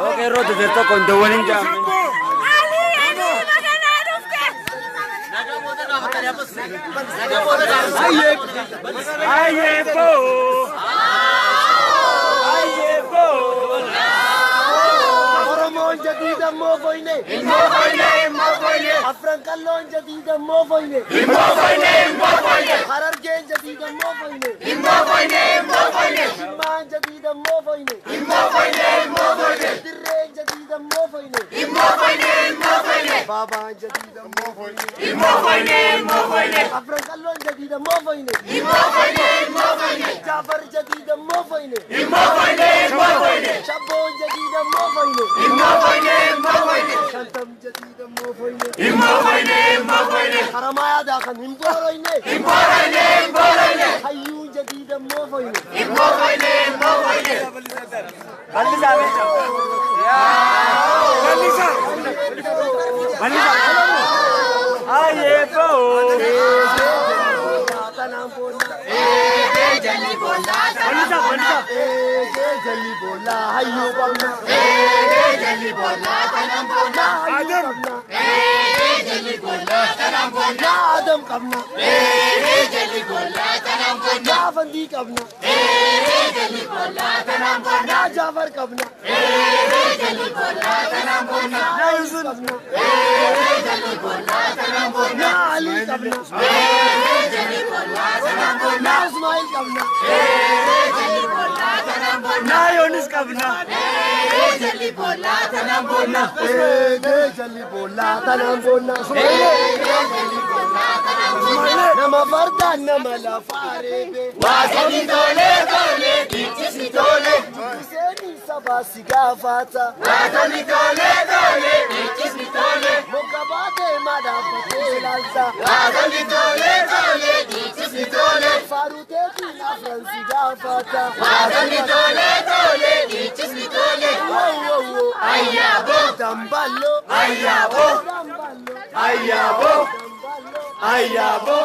Oke, roda derto kondowaning jam. Aye po. Oromon jadida mo boyne. Afran kallon jadida mo boyne. Harar gen jadida mo boyne. Imman jadida mo boyne. Dirren jadida mo boyne. Baba jadida mo boyne. Afran kallon jadida mo boyne. Jafar jadida mo boyne. Shabon jadida mo boyne. Shantam jadida mo boyne. Haramaya da kan himboroyne. Hayyun jadida mo boyne. Aye po. Jali bola hayu kamna jali bola tanam bola adam jali bola tanam bola adam kamna jali bola tanam bola bandi kamna jali bola tanam bola Jafar kamna jali bola tanam bola Yusuf kamna jali bola tanam bola Ali kamna jali bola tanam bola Ismail kamna jali bola tanam bola Yonis kabna. Jali bola tanam bola. Jali bola tanam bola. Jali bola tanam bola. Nama vardan nama la farebe. Wasani dole dole, bichisi dole. Seni sabasi gafata. Wasani dole dole, bichisi dole. Mukabate madapate lalsa. Wasani dole dole, bichisi dole. Farute kina fransi gafata. Wasani dole dole, bichisi dole. Ayabo, Dambalo, Ayabo, Ayabo, Ayabo,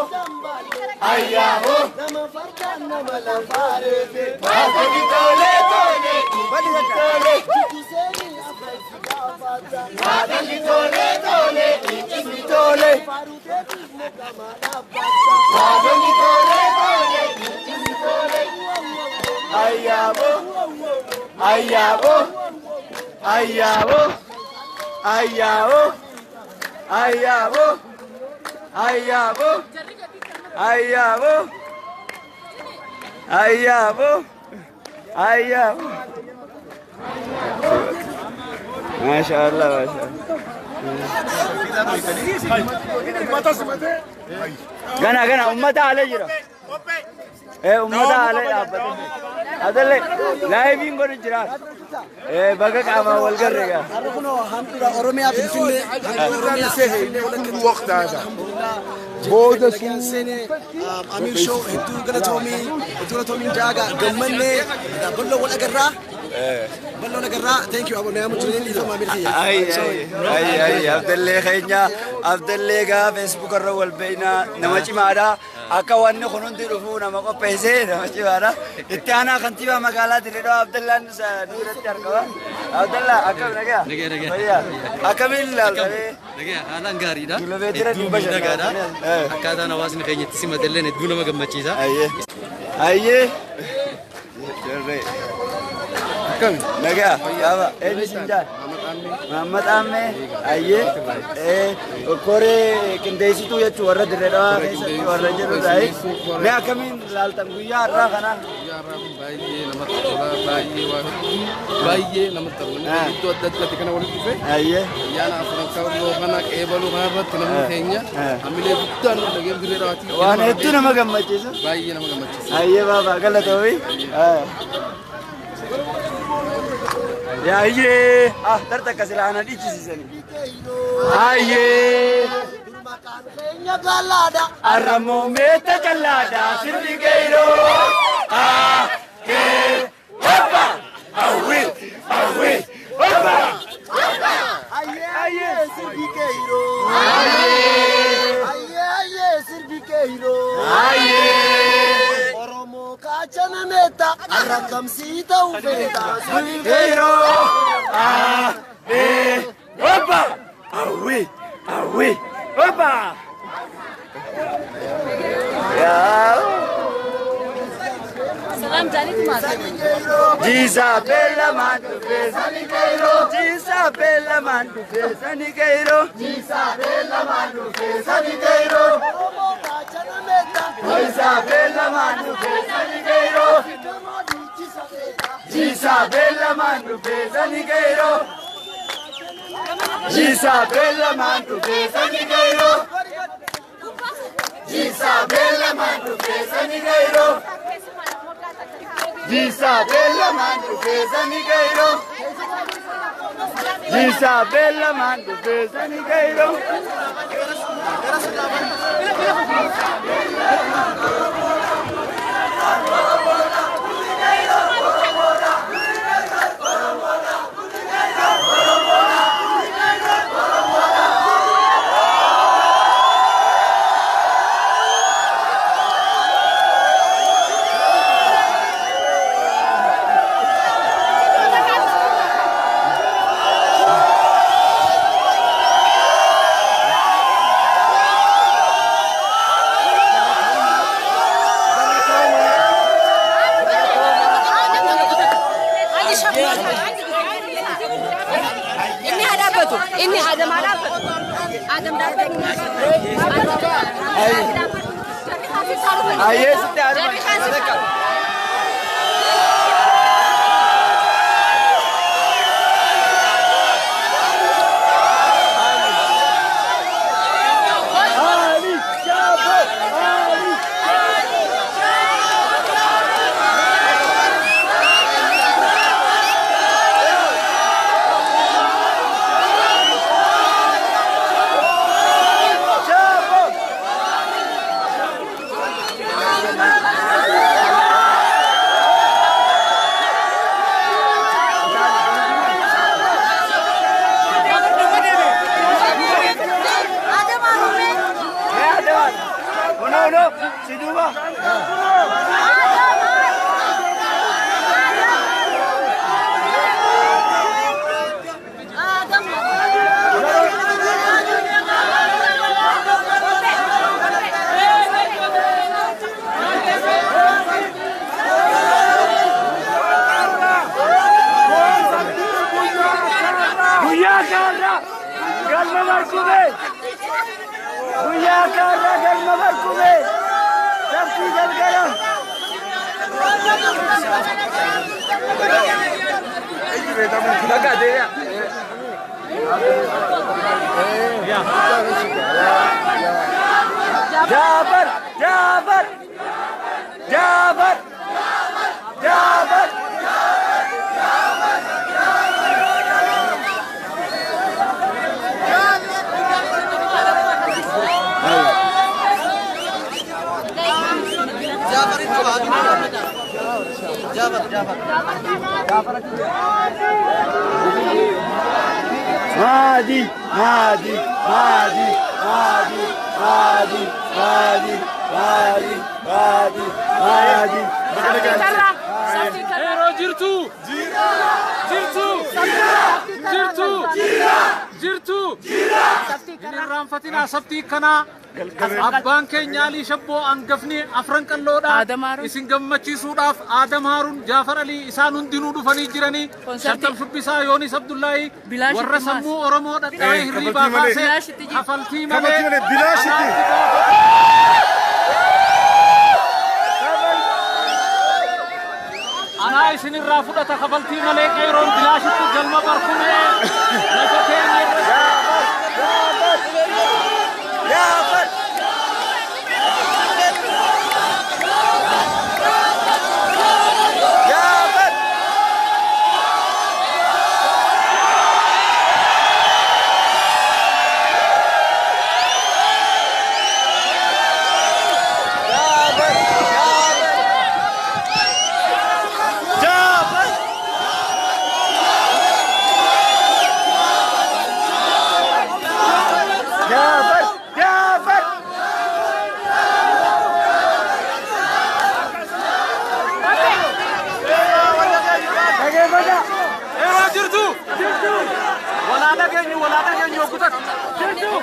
Ayabo. Nama farkan nama la farebe. Wasani dole dole, bichisi dole. Kiseni afansi gafata. Wasani dole dole, bichisi dole. Farute kina kamalapata. Wasani dole dole, bichisi dole. Ayabo, Ayabo, Ayabo, Ayabo, Ayabo, Ayabo, Ayabo, Ayabo, Ayabo. Masyaallah, masyaallah. Gana ummata ale jira. Ummata ale abate. Adalle live ngor jira. Baga kama wal garega. Arkuno hamtura Oromia Finfinne Oromia sehe walakin وقت هذا بودا سنة أمير شو هدو قلتومي جاga قمني بلو ولا قرّا بلو ولا قرّا thank you أبو نعم تريني إذا ما ملكي أي عبد الله خيرنا عبد الله كا فيسبوك الرول بينا نمشي معنا أكوان خنون تروفونا ما كو بيسه نمشي معنا إتيانا خنتيبا مقالة تريدو عبد الله نور التركوا عبد الله أكمل نجا نجا أكمل لا نجا أنا غاري دا كيلومتر دوبشة كذا أكذا نواز نخيني تسمى دلنا ندونا ما جمع چيزا أيه كم نجا يابا إيه سنجا محمد أمي أيه كوري كنديسي تو يا شوارع دردا شوارع جرو داي ما كمين لال تنقيا را خنا بايي نمط بايي نمط itu ada ketika nawar itu أيه ya na afran kalau kana kebalo kana tinam khenya amile butan lagi dirati وانا itu nama gambar cisa بايي nama gambar أيه بابا galat hoy يا أيه ترتك سلعنا دي cisa ni أيه Makan keenya galada. Arramoo meeta jallaadhaa sirbi geeroo. Hoppa! Awwi! Awwi! Hoppa! Aye sirbi keiro. Aye sirbi keiro. Oromo kachana meta arrakamsita ufeta. Sirbi geeroo. Hoppa! Awwi! Awwi! Hoppa! Salam jani tu mas. Jisa bella man tu besani keiro. Jisa bella man tu besani keiro. Jisa bella manu fesani keiro. Oromo kachana meta. Jisa bella man tu besani keiro. Jisa bella man tu besani keiro. Jisa bella man tu besani keiro. Jisa bella man tu besani keiro. Jisa bella man tu besani keiro. Jisa bella man tu besani keiro. Ini ada mana? Adam dapat. Aye, sudah ada. No, si dua. Buya karra, galma markube. Buya karra, galma markube. Sabki gal gaya. Lagak deh ya. Jabar, Jabar, Jabar, Jabar. Madi, Madi, Madi, Madi, Madi, Madi, Madi, Madi, Madi. Hero jirtu, jirtu, jirtu, jirtu. Ini ramfatina sabti kana. Abbaan keenya Alii Shabboo hangafni afran qalloodha. Isin gammachiisuudhaaf Adam Haarun, Jaafar Alii isaan hundinuu dhufanii jiranii. Shattam Shubbisaa Yoonis Abdullaahi warra sammuu Oromoo dhadhaa'ee hirriibaa kaasee kafaltii malee anaa isinirraa fudhata kafaltii malee qeeroon bilaashitti galma barkumee lafa keenya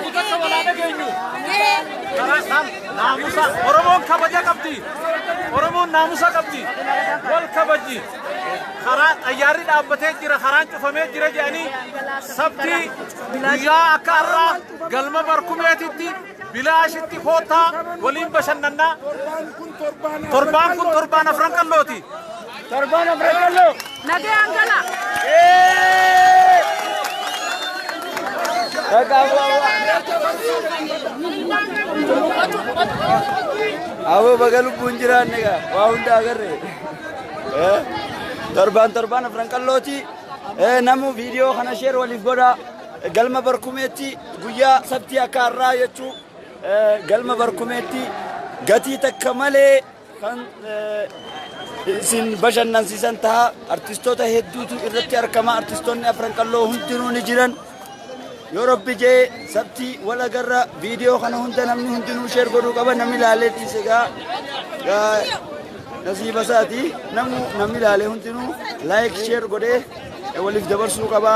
Butak walaana geenyu. Naamusa Oromoon kabaja qabdi. Oromoon naamusa qabdi. Wal kabaji. Karaa xayyaarri dhaabbatee jira, karaan cufamee jira jedhanii sabtii guyyaa akka har'aa galma barkumeetitti bilaashitti koottaa waliin bashannannaa. Torbaan kun torbaan afran qallooti. Torbaan afran qalloo. Nagee hangana. Awo bagalu bunjiran nega, wahunda agarre. Torban afran qallooti. Namu video kana share walif goda galma barkumeetti guyyaa sabtii akka har'aa jechuu galma barkumeetti gatii takka malee kan isin bashannansiisan ta'a artistoota hedduutu irratti argama artistoonni afran qalloo hundinuu ni jiran yoo rabbi jee sabtii wal agarra video kana hunda namni hundinuu share godhuu qaba namni ilaalee dhiise gaa nasiiba isaati namni ilaalee hundinuu like share godhee waliif dabarsuu qaba.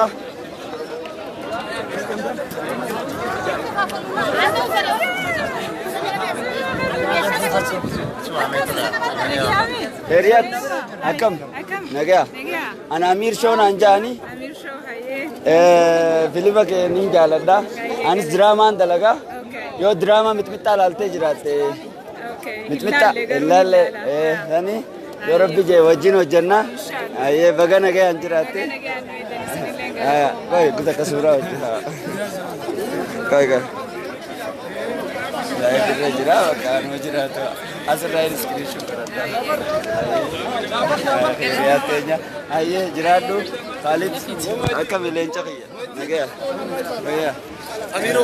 Heriat, akam, naga. Ana Amir Show nanjani. Amir Show haye. Filma ke ni jalada. Anis drama andalaga. Yo drama mitmita lalte jirate. Mitmita lalle. Yani yo Rabbi je wajin wajanna. Aye baga naga anjirate. Koi kita kasura wajina. Koi. Saya jira kan wajira tu asal screenshot kerana. Lihatnya, aye jira tu Khalid akan melencar ya, naga, ya. Amiru,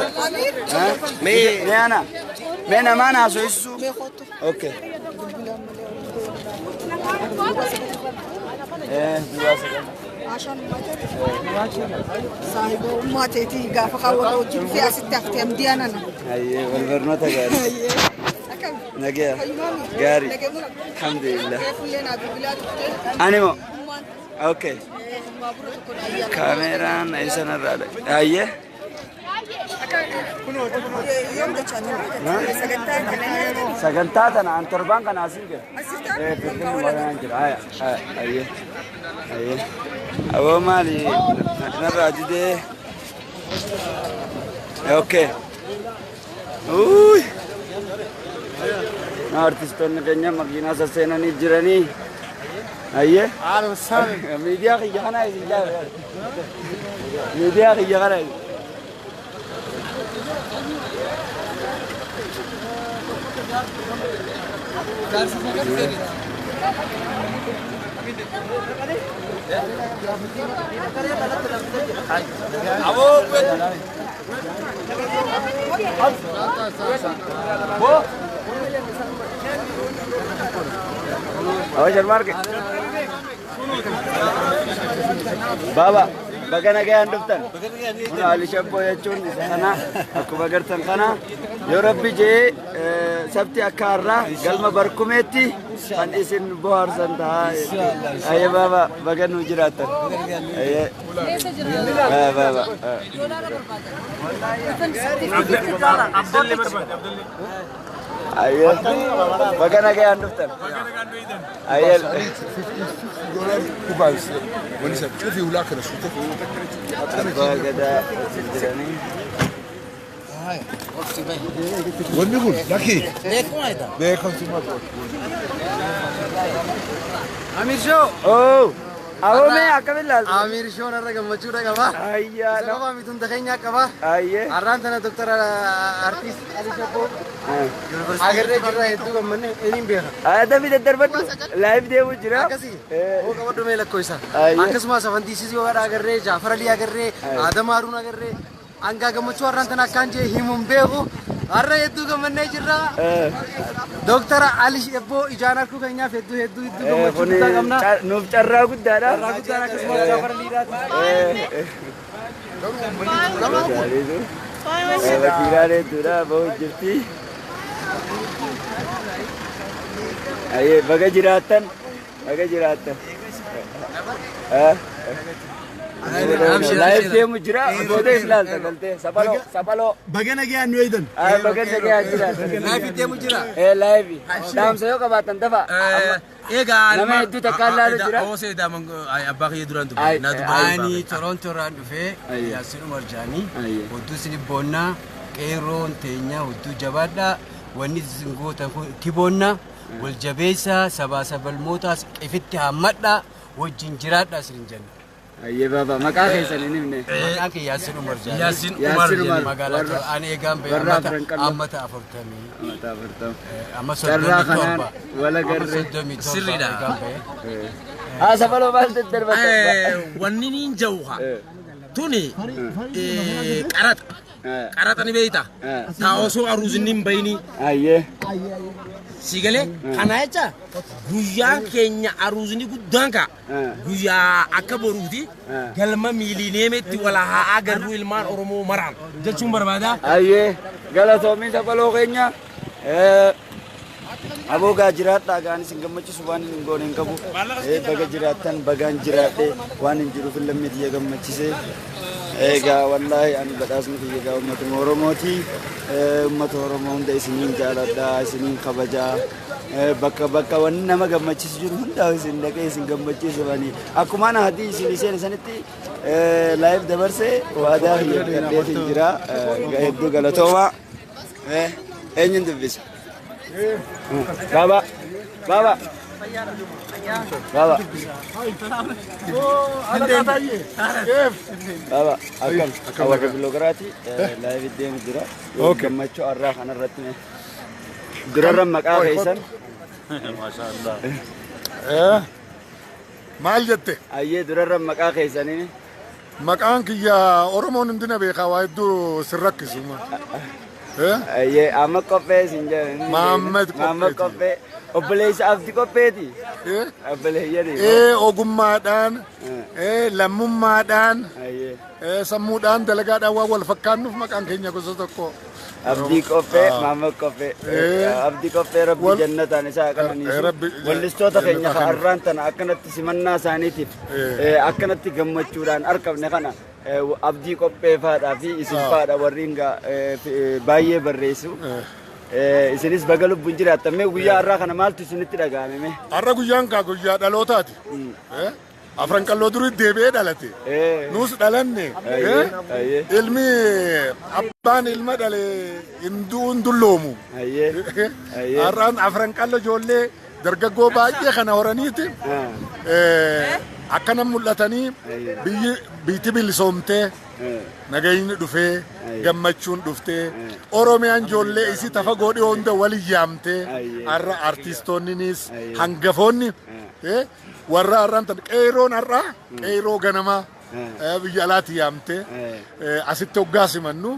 me mana so isu? Okay. Dua sekali. عشان صاحب أمتي قاف قوة وجب فيها ستة أختام ديانا. أيه والبرنوتا قال. نجيا. قاري. الحمد لله. أنا مو. أوكي. كاميرا نيسان الرادة. أيه. سجنتات أنا عن تربان كان أسيجه. بيكون مرة أنجر. أيه. أيه. أبو مالي نراجع ده. أوكي. Uy. Artistoon keenya makiinaa saseenanii jiranii. Ayyee. Miidiyaa kiyya kana isin jaalladha. Miidiyaa kiyya kana. Baba, bagana gaya duftan. Muna Ali Shabbo jechuun kana akkuma agartan kana yoo Rabbi jee sabti akka har'aa galma barkumeetti kan isin bohaarsan ta'a. Ayye baba baganu jiraatan. Ayye. Baba. Abdalli barbaade. Ayye. Bagana gaya duftan. Ayye. Kubas. Wani sa tafi wula kana su tafi. Bagada jirani. Wani kun laki. Bekon sima. Amir Show. Oh. Awo me akabil lal. Amir Show narra gammachuu qaba. Ayya. Sababa mitun dhageenya qaba. Ayye. Arraan tana Dr. Artist Ali Shabbo. Agarree jirra hedduu gammanne eenyuun beeka. Ada bida darbatu live deemu jira. Akkasii. Oo qabadhu mee lakkoofsa. Akkasumas afantiisis yoo gadha agarree Jaafar Ali agarree Adam Haruun agarree hanga gammachuu arraan tana akkaan jee himuun beeku. Har'a hedduu gammannee jirra. Dr. Ali Shabbo ijaan harkuu keenyaaf hedduu gammachuu guddaa qabna. Nuuf carraa guddaadha. Carraa guddaadha akkasumas Jaafar Aliidhaati. Wakiilaan hedduudha bahu jirti. Ayyee baga jiraattan. لايف ديمو جرا بودي إسلال تقلتي سبالو بقنا جاء نويدن بقنا جاء جرا لايف ديمو جرا لايف دام سيو كباتن دفع إيجا nama hedduu takka allaa jira. Oo see daaman abbaa kiyya duraan Ay, dubbee. Na dubbaa ani Toronto raan dhufee Yaasiin Umar Jaanii hedduu isin boonnaa qeerroon teenya hedduu jabaadhaa wanni isin gootan kiboonna wal jabeessa sabaa sabalmootaas ifitti hammadhaa wajjin jiraadhaa isin jenna. Ayyee baba maqaa keessan hin himne. Maqaan kiyya Yaasiin Umar Jaanii. Yaasiin Umar magaalaa ani eegaan bee ammata 40. Amma Carraa kanaan wala garre. Sirriidha. Sabaloo maal daddarbatta? Wanni niin jawha tuni qarata qarata ni beeyta taa osoo aruuzinni hin bayni Ayyee. sigale kana jecha guyyaan keenya aruuzni guddaan ka guyyaa akka boruuti galma miiliineemetti wala haa agarru ilmaan Oromoo maraan jechuun barbaada. Ayyee galatoomii sabaloo keenya. Aboo gaa jiraadhaa gaan isin gammachiisu waan hin goone hin qabu. Baga jiraattan bagaan jiraadhee waan hin jiruuf lammii xiyya gammachiisee. Egaa wallaahi ani badhaasni kiyya gaa uummatuma Oromooti. Uummata Oromoo hunda isiniin jaaladhaa isiniin kabajaa. Bakka wanni nama gammachiisu jiru hundaa isin dhaqee isin gammachiisu banii. Akkuma ana haddii isin isheen isanitti laayif dabarsee waadaa kiyya gadheetiin jira. Hedduu galatoomaa. Eenyuun dubbisa? Baba. Baba. Baba. Baba. Akkam warra bilogaraati laayif deemu jira. Gammachuu arraa kanarratti durarra maqaa keessan. Maashaallah. Maal jette? Ayyee durarra maqaa keessanii. Maqaan kiyya Oromoon hundina beekaa waa hedduu sirrakkisu. Ayyee amma qophee isin jedhan. Maammed qophee. Obboleessa abdii qopheeti. Obboleeyyanii. Ogummaadhaan lammummaadhaan sammuudhaan dalagaadhaan waan wal fakkaannuuf maqaan keenya gosa tokko. Abdii qophee Maammed qophee. Abdii qophee rabbi jannataan isaa qananiisu. Wallistoota keenya har'aan tana akkanatti simannaa isaaniitiif akkanatti gammachuudhaan argamne kana. Abdii qophee faadhaa fi isin faadha warreen baay'ee barreessu. Isinis baga lubbuun jiraattan mee guyyaa har'aa kana maaltu isinitti dhaga'ame? Har'a guyyaan kaa guyyaa dhalootaati. Afran qalloo durii deebi'ee dhalate. Nuus dhalanne. Ilmi abbaan ilma dhale hin dulloomu. Har'aan afran qalloo ijoollee dargaggoo baay'ee kana horaniiti. Akkana mul'atanii biitti bilisoomtee nagayni dhufee gammachuun dhuftee Oromiyaan ijoollee isii tafa godhee hunda waliin yaamtee har'a artistoonninis hangafoonni warra har'aan tan qeerroon har'a qeerroo ganamaa biyya alaatti yaamtee asitti hoggaa simannu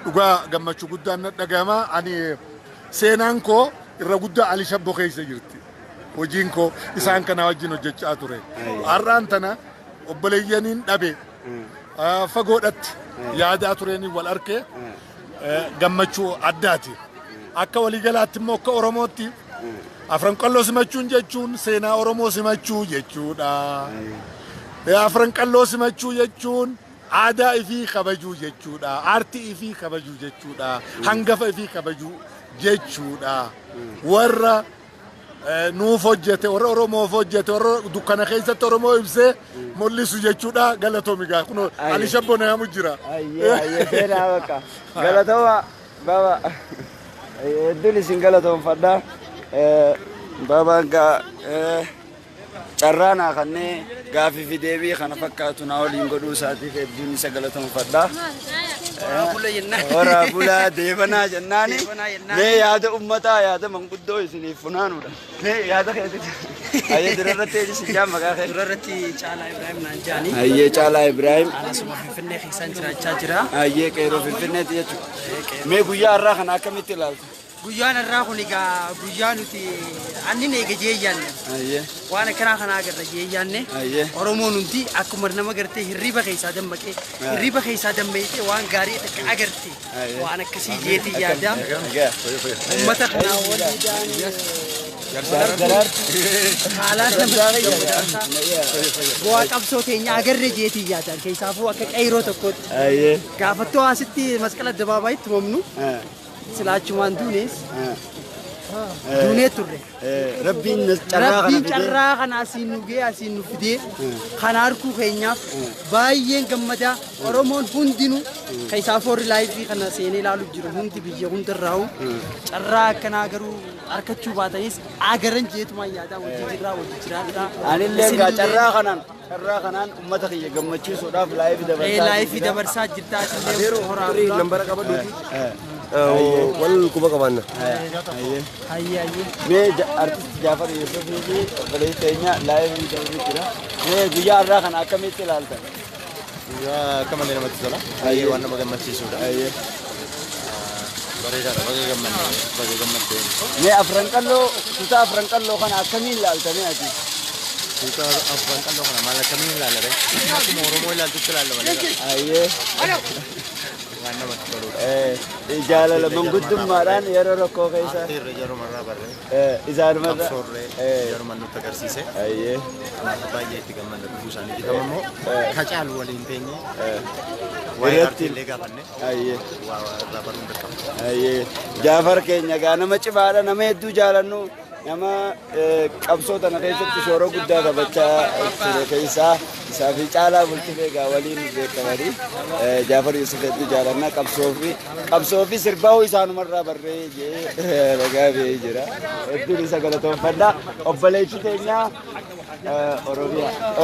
dhugaa gammachuu guddaan dhaga'ama. Ani seenaan koo irra guddaa Ali Shabboo keessa jirti. Hojiin koo isaan kana wajjin hojjechaa ture. Har'aan tana obboleeyyaniin dhabe fagoodhatti yaadaa tureenii wal arkee gammachuu addaati. Akka waliigalaatti immoo akka Oromootti afran qalloo simachuun jechuun seenaa Oromoo simachuu jechuudha. Afran qalloo simachuu jechuun aadaa ifii kabajuu jechuudha. Aartii ifii kabajuu jechuudha. Hangafa ifii kabajuu jechuudha. Warra nuuf hojjete warra Oromoof hojjete warra dukkana keessatti Oromoo ibsee mul'isu jechuudha. Galatoomi gaa kun Ali Shabboo naamu jira. Ayyee seenaa bakka galatooma baba hedduun isin galatoomfadhaa. Babaan gaa carraanaa kannee gaafii fi deebii kana fakkaatu na waliin godhuu isaatiif hedduun isa galatoomfadhaa. Warra bulaa deebanaa jennaani mee yaada ummataa yaada manguddoo isiniif funaanuudha. Mee yaada keessatti ayyee durarratti eenyusi jaan maqaa kee? Durarratti Caalaa Ibrahim naan jaani. Ayyee Caalaa Ibrahim. Asuma Finfinnee keessaan jiraachaa jira. Ayyee qeerroo Finfinneeti jechuudha. Mee guyyaa har'aa kana akkamitti ilaalta? Guyyaan irraa kun egaa guyyaa nuti annin eega jeeyyaanne. Waan akkanaa kana agarra jeeyyaanne. Oromoon hundi akkuma nama gartee hirriba keessaa dammaqee hirriba keessaa dammaqee waan gaarii akka agarte waan akkasii jeetii yaada. Uummata kanaa waliin Haalaan nama bu'aa qabsoo teenya agarree jeetii yaadaan keessaafuu akka qeyroo tokkotti gaafattoo asitti masqala addabaabayitti tumamnu silaachumaan duunees duunee turre. Rabbiin carraa kana asiin nu ga'e asiin nu fidee kana harkuu keenyaaf baay'een gammadaa Oromoon hundinuu keessaafuu warri laayivii kana seenee ilaalu jiru hundi biyya hundarraa'u carraa akkanaa garuu arkachuu baatanis agaran jeetumaan yaadaa wajji jiraadha. Anillee carraa kanaan uummata kiyya gammachiisuudhaaf laayivii dabarsaa jirtaa isillee horaa nambara qabadhuuti. wal kuba qabanna. Hayye. Mee artisti Jaafar Yuusufii fi obboleessi keenya laayivii dabarsaa jira. Mee guyyaa har'aa kana akkamitti ilaaltan? Guyyaa akka malee namatti tola. Waan nama gammachiisudha. Bareedaadha. Baga gammaddee. Mee kutaa afran qalloo kana akkamiin ilaaltanii ati? Kutaa afran qalloo kana maal akkamiin ilaalare? Akkuma Oromoo ilaaltutti ilaalla malee. Waan namatti toludha. Jaalala manguddummaadhaan yeroo rakkoo keessa. Yeromarraa barree. Isaanumarra. Qabsoorree yeroman nutti agarsiise. Kanaaf baay'ee itti gammadna dhufuu isaanii. Bitama immoo Hacaaluu waliin teenye. Waa'ee artiilee gaafanne. Waa irraa baruun dirqama. Jaafar keenya gaa nama cimaadha, nama hedduu jaalannu, nama qabsoo tana keessatti shoora guddaa taphachaa ture keessaa isaa fi Caalaa Bultumee gaa waliin beekamanii Jaafar Yuusuf hedduu jaalannaa qabsoo fi sirbaa'uu isaanumarraa barree ragaa ba'ee jira. Hedduun isa galatoonfadha. Obboleessi keenya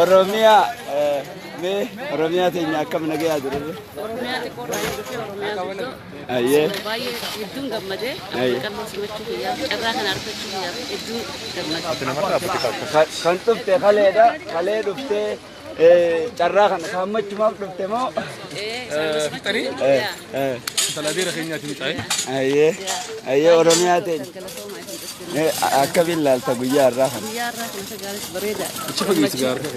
Oromiyaa mee Oromiyaa teenya akkam nagayaa durre? Oromiyaa xiqqoo Oromiyaa Ayyee. baay'ee hedduun gammadee qalbii simachuu kiyyaaf carraa kana argachuu kiyyaaf hedduun gammadee. Kan dhufte kaleedha. Kalee dhuftee carraa kana kaammachumaaf dhufte moo? Talaabira keenyaatti ni ta'e. Ayyee Oromiyaa teenya. Akkamiin ilaalta guyyaa har'aa kana? Guyyaa har'aa kana sagaalis bareedaadha. Ichi fageessi gaarra.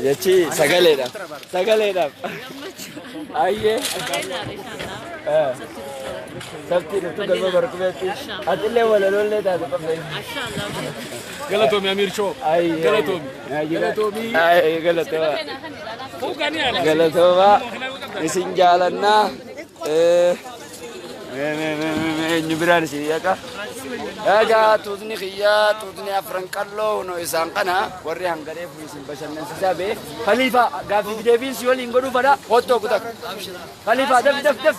Jechi sagaleedhaaf. Ayyee. Sabtiin utuu galma barkumeetti atillee walalollee taate qabee. Galatoomi Amiir Shoo. Galatoomi. Galatooma. Isin jaalannaa. Eenyu biraan isin yaqa. Egaa tuutni kiyyaa tuutni afran qalloo hunoo isaan kana warri hangaree fi isin bashannansiisaa bee Khaliifaa gaaffii deebiin si waliin godhuu fadha hottoo kutak. Khaliifaa daf.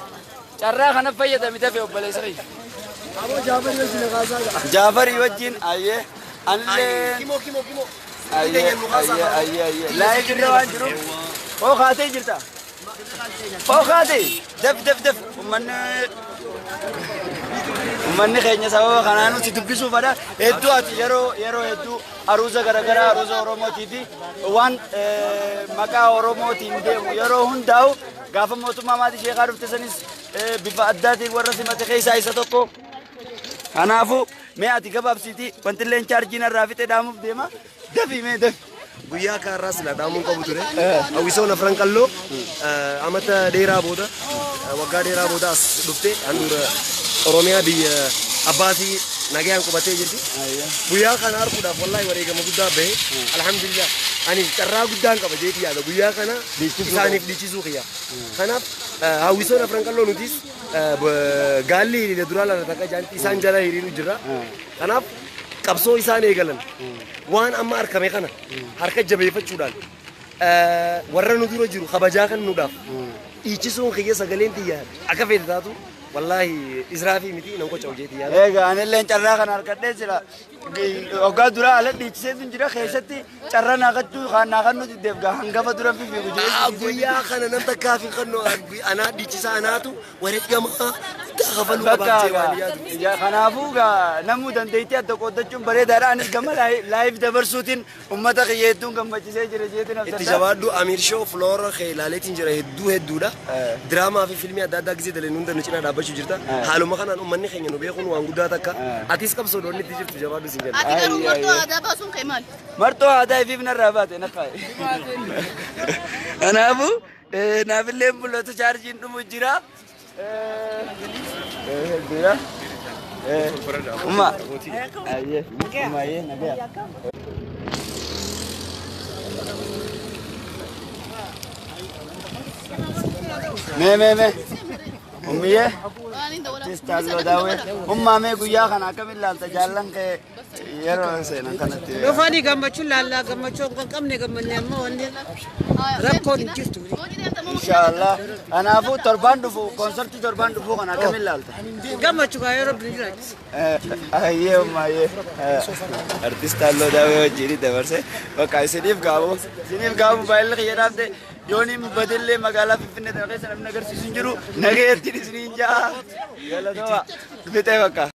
Carraa kana fayyadami dafee obboleessa kiyya. Jaafarii wajjin ayyee anillee. Kimo. Ayyee. Laayif irra waan jiru. Oo kaatee jirta. Oo kaatee. Daf. Uummanni keenya sababa kanaan nuti dubbisuuf fadha. Hedduu ati yeroo hedduu aruuza garaagaraa aruuza Oromootii fi waan maqaa Oromootiin deemu yeroo hundaa'u gaafa mootummaa maatii sheekaa dhufte sanis bifa addaatiin warra simate keessaa isa tokko. Kanaafuu mee ati gabaabsiitii wanti illee chaarjiin irraa fixee dhaamuuf deema. Dafi. Guyyaa kaarraa sila dhaamuun qabu ture. Hawwisoon afran qalloo amata dheeraa booda waggaa dheeraa booda as dhufte handhuura Oromiyaa biyya abbaatii nagayaan qubatee jirti. Guyyaa kana arguudhaaf wallahi wareegama guddaa bahe. Alhamdulillah. Ani carraa guddaan qaba jeetii yaada guyyaa kana isaaniif dhiichisuu kiyya. Kanaaf hawwisoon afran qalloo nutis gaalli hiriira duraa lana takka jaanti isaan jala hiriiru jirra. Kanaaf qabsoo isaan eegalan waan amma argame kana harka jabeeffachuudhaan warra nu dura jiru kabajaa kan nuudhaaf dhiichisuun kiyya sagaleen xiyyaa akka feete taatu wallahi israafii miti nan qoca hojeeti yaada. Egaa anillee carraa kana harkadhee jira. Waggaa duraa ala dhiichiseetu jira keessatti carraa naaqachuu naaqannu diddeef gaa hangafa dura fiigu jira. Guyyaa kana nam takkaa fi kannoo anaa dhiichisaa anaatu wareegamaa kafaluu qabaatee waan yaadu. Kanaafuu gaa namuu dandeettii adda qoodachuun bareedaadha. Anis gama laayif dabarsuutiin uummata kiyya hedduun gammachiisee jira jeetiin abdaddaa. Itti jabaadhu Amiir Shoo Floora ilaaleetiin jira hedduudha. Diraamaa fi fiilmii adda addaa gisee dalee hunda nu cinaa dhaabbachuu jirta. Haaluma kanaan uummanni keenya nu beekuun waan guddaa takka. Atis qabsoo doonni itti jirtu jabaadhu siin jenna. Ati garuu martoo aadaa baasuun kee maali? Martoo aadaa ifiif narraa baate nakkaa'e. Kanaafuu naafillee mul'atu chaarjiin dhumu jira. Umma. Aye. Umma aye nabiya. Me. Ummiye. Tistallo dawe. Umma me guya kana kamilla ta jallan ke yero seenan kanatti. Yoo fani gammachuu laallaa gammachuu kan qabne gammanne amma wanni rakkoon hin jirtu. Inshallah. Anaafu torban dhufu konserti torban dhufu kana kamilla alta. Gammachuu gaa yeroo bini jiraachis. Aye umma aye. Artistallo dawe wajjini dabarse. Bakka isiniif gaabu baay'ee xiyyeedhaafte yooniin badillee magaalaa Finfinnee ta'ee namni agarsiisu hin jiru. Nageetti isiniin jaa. Galatoomaa. Bitee bakka.